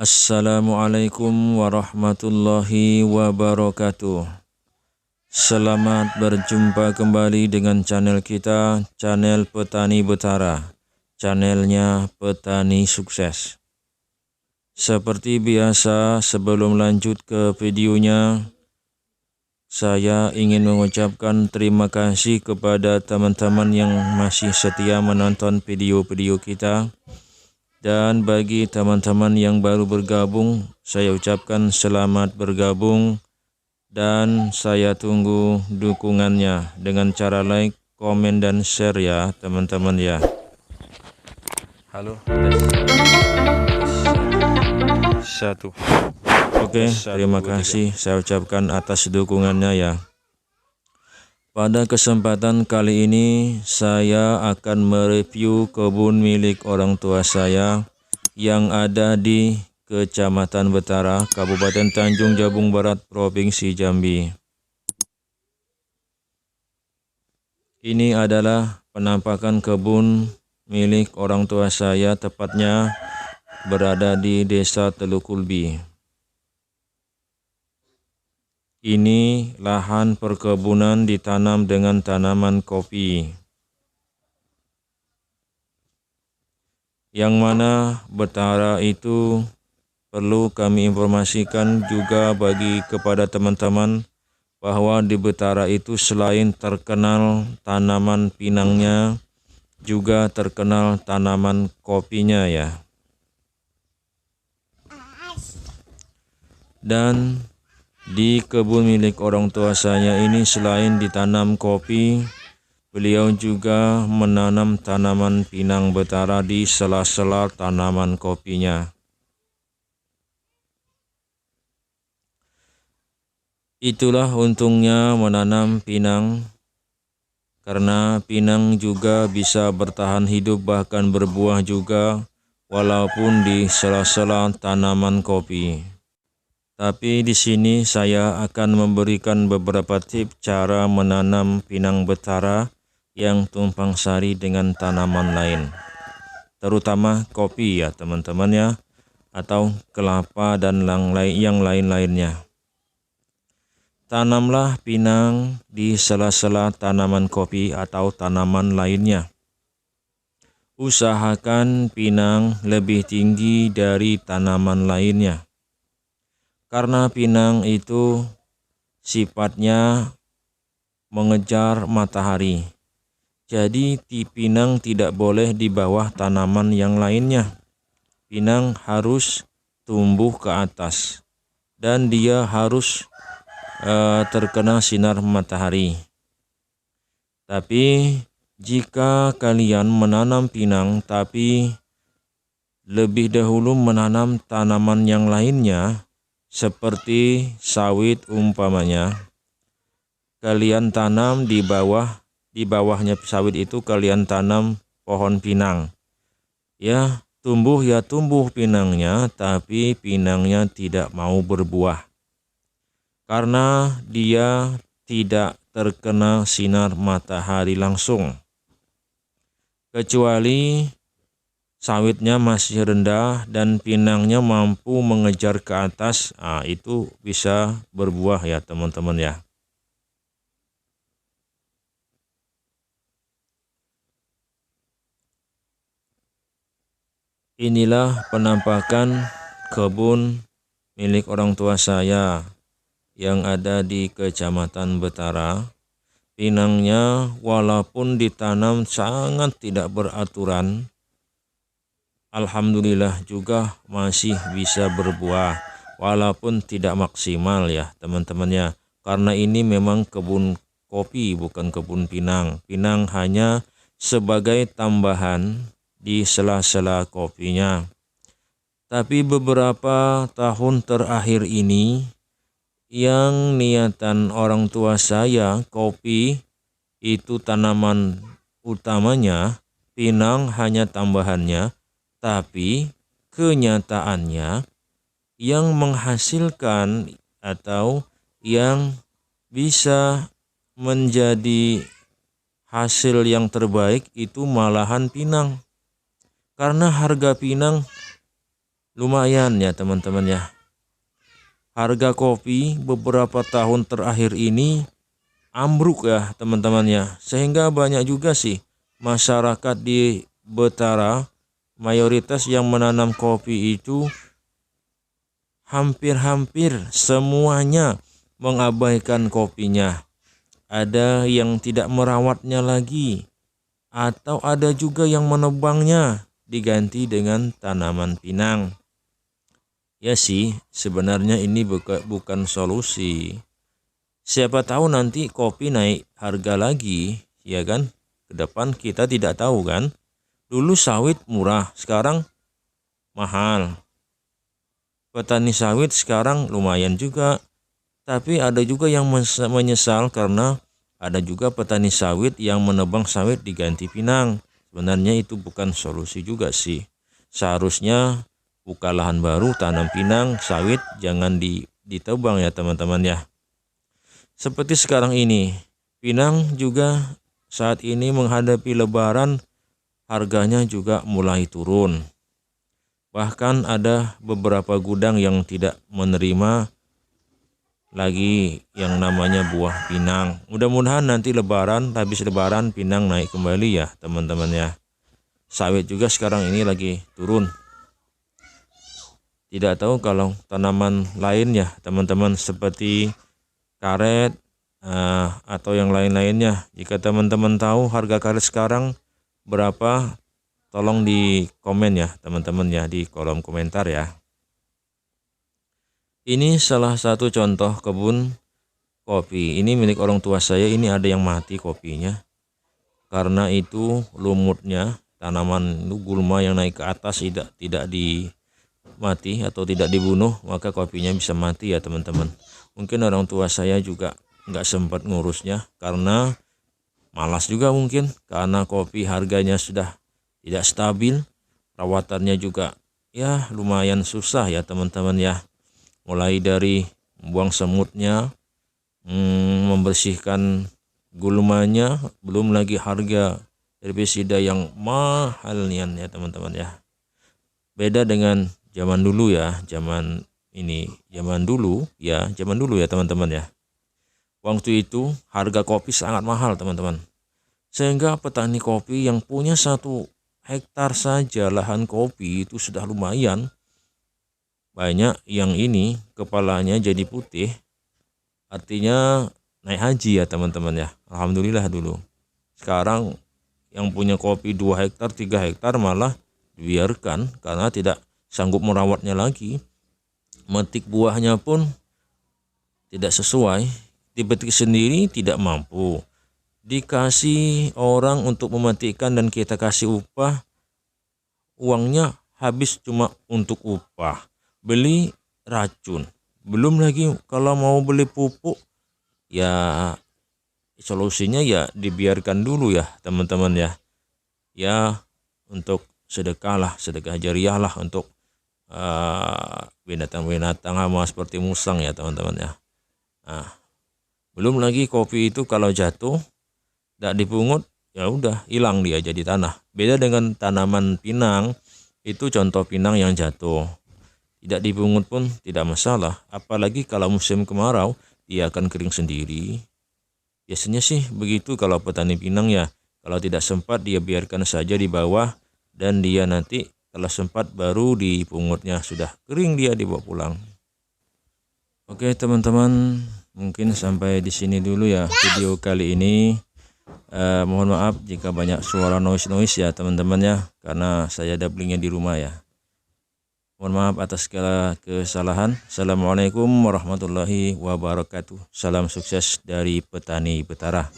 Assalamualaikum warahmatullahi wabarakatuh. Selamat berjumpa kembali dengan channel kita, channel Petani Betara, channelnya Petani Sukses. Seperti biasa, sebelum lanjut ke videonya, saya ingin mengucapkan terima kasih kepada teman-teman yang masih setia menonton video-video kita. Dan bagi teman-teman yang baru bergabung, saya ucapkan selamat bergabung dan saya tunggu dukungannya dengan cara like, komen, dan share ya teman-teman ya. Halo, satu. Oke, terima kasih saya ucapkan atas dukungannya ya. Pada kesempatan kali ini saya akan mereview kebun milik orang tua saya yang ada di Kecamatan Betara, Kabupaten Tanjung Jabung Barat, Provinsi Jambi. Ini adalah penampakan kebun milik orang tua saya, tepatnya berada di Desa Telukulbi. Ini lahan perkebunan ditanam dengan tanaman kopi, yang mana Betara itu perlu kami informasikan juga bagi kepada teman-teman bahwa di Betara itu selain terkenal tanaman pinangnya, juga terkenal tanaman kopinya ya. Dan di kebun milik orang tua saya ini selain ditanam kopi, beliau juga menanam tanaman pinang Betara di sela-sela tanaman kopinya. Itulah untungnya menanam pinang, karena pinang juga bisa bertahan hidup bahkan berbuah juga walaupun di sela-sela tanaman kopi. Tapi di sini saya akan memberikan beberapa tips cara menanam pinang Betara yang tumpang sari dengan tanaman lain, terutama kopi ya teman-teman ya, atau kelapa dan yang lain-lainnya. Tanamlah pinang di sela-sela tanaman kopi atau tanaman lainnya. Usahakan pinang lebih tinggi dari tanaman lainnya, karena pinang itu sifatnya mengejar matahari. Jadi pinang tidak boleh di bawah tanaman yang lainnya. Pinang harus tumbuh ke atas dan dia harus terkena sinar matahari. Tapi jika kalian menanam pinang tapi lebih dahulu menanam tanaman yang lainnya, seperti sawit umpamanya, kalian tanam di bawahnya sawit itu kalian tanam pohon pinang. Ya, tumbuh pinangnya, tapi pinangnya tidak mau berbuah karena dia tidak terkena sinar matahari langsung. Kecuali sawitnya masih rendah dan pinangnya mampu mengejar ke atas, itu bisa berbuah ya teman-teman ya. Inilah penampakan kebun milik orang tua saya yang ada di Kecamatan Betara. Pinangnya walaupun ditanam sangat tidak beraturan, alhamdulillah juga masih bisa berbuah walaupun tidak maksimal ya teman-teman ya, karena ini memang kebun kopi bukan kebun pinang. Pinang hanya sebagai tambahan di sela-sela kopinya. Tapi beberapa tahun terakhir ini yang niatan orang tua saya kopi itu tanaman utamanya, pinang hanya tambahannya, tapi kenyataannya yang menghasilkan atau yang bisa menjadi hasil yang terbaik itu malahan pinang. Karena harga pinang lumayan ya teman-teman ya. Harga kopi beberapa tahun terakhir ini ambruk ya teman-teman ya. Sehingga banyak juga sih masyarakat di Betara, mayoritas yang menanam kopi itu hampir-hampir semuanya mengabaikan kopinya. Ada yang tidak merawatnya lagi, atau ada juga yang menebangnya diganti dengan tanaman pinang. Ya sih, sebenarnya ini bukan solusi. Siapa tahu nanti kopi naik harga lagi, ya kan? Ke depan kita tidak tahu kan. Dulu sawit murah, sekarang mahal. Petani sawit sekarang lumayan juga. Tapi ada juga yang menyesal karena ada juga petani sawit yang menebang sawit diganti pinang. Sebenarnya itu bukan solusi juga sih. Seharusnya buka lahan baru, tanam pinang, sawit, jangan ditebang ya teman-teman ya. Seperti sekarang ini, pinang juga saat ini menghadapi lebaran, harganya juga mulai turun. Bahkan ada beberapa gudang yang tidak menerima lagi yang namanya buah pinang. Mudah-mudahan nanti lebaran, habis lebaran pinang naik kembali ya teman-teman ya. Sawit juga sekarang ini lagi turun. Tidak tahu kalau tanaman lain ya teman-teman, seperti karet atau yang lain-lainnya. Jika teman-teman tahu harga karet sekarang berapa, tolong di komen ya teman-teman ya, di kolom komentar ya. Ini salah satu contoh kebun kopi. Ini milik orang tua saya. Ini ada yang mati kopinya. Karena itu lumutnya, tanaman gulma yang naik ke atas tidak dimati atau tidak dibunuh, maka kopinya bisa mati ya teman-teman. Mungkin orang tua saya juga nggak sempat ngurusnya karena malas juga mungkin, karena kopi harganya sudah tidak stabil, perawatannya juga ya lumayan susah ya teman-teman ya. Mulai dari membuang semutnya, membersihkan gulmanya, belum lagi harga herbisida yang mahal nian ya teman-teman ya. Beda dengan zaman dulu ya, zaman dulu ya teman-teman ya. Waktu itu harga kopi sangat mahal teman-teman. Sehingga petani kopi yang punya 1 hektar saja lahan kopi itu sudah lumayan. Banyak yang ini kepalanya jadi putih, artinya naik haji ya teman-teman ya. Alhamdulillah dulu. Sekarang yang punya kopi 2 hektar, 3 hektar malah dibiarkan karena tidak sanggup merawatnya lagi. Metik buahnya pun tidak sesuai, dipetik sendiri tidak mampu. Dikasih orang untuk memetikkan dan kita kasih upah, uangnya habis cuma untuk upah. Beli racun, belum lagi kalau mau beli pupuk ya, solusinya ya dibiarkan dulu ya teman-teman ya. Ya untuk sedekah jariah lah untuk binatang-binatang hama seperti musang ya teman-teman ya. Nah, belum lagi kopi itu kalau jatuh tidak dipungut ya udah hilang dia jadi tanah. Beda dengan tanaman pinang, itu contoh pinang yang jatuh tidak dipungut pun tidak masalah. Apalagi kalau musim kemarau, dia akan kering sendiri. Biasanya sih begitu kalau petani pinang ya. Kalau tidak sempat dia biarkan saja di bawah, dan dia nanti kalau sempat baru dipungutnya, sudah kering dia dibawa pulang. Oke teman-teman, mungkin sampai di sini dulu ya video kali ini. Mohon maaf jika banyak suara noise ya teman-teman ya, karena saya doublingnya di rumah ya. Mohon maaf atas segala kesalahan. Assalamualaikum warahmatullahi wabarakatuh. Salam sukses dari Petani Betara.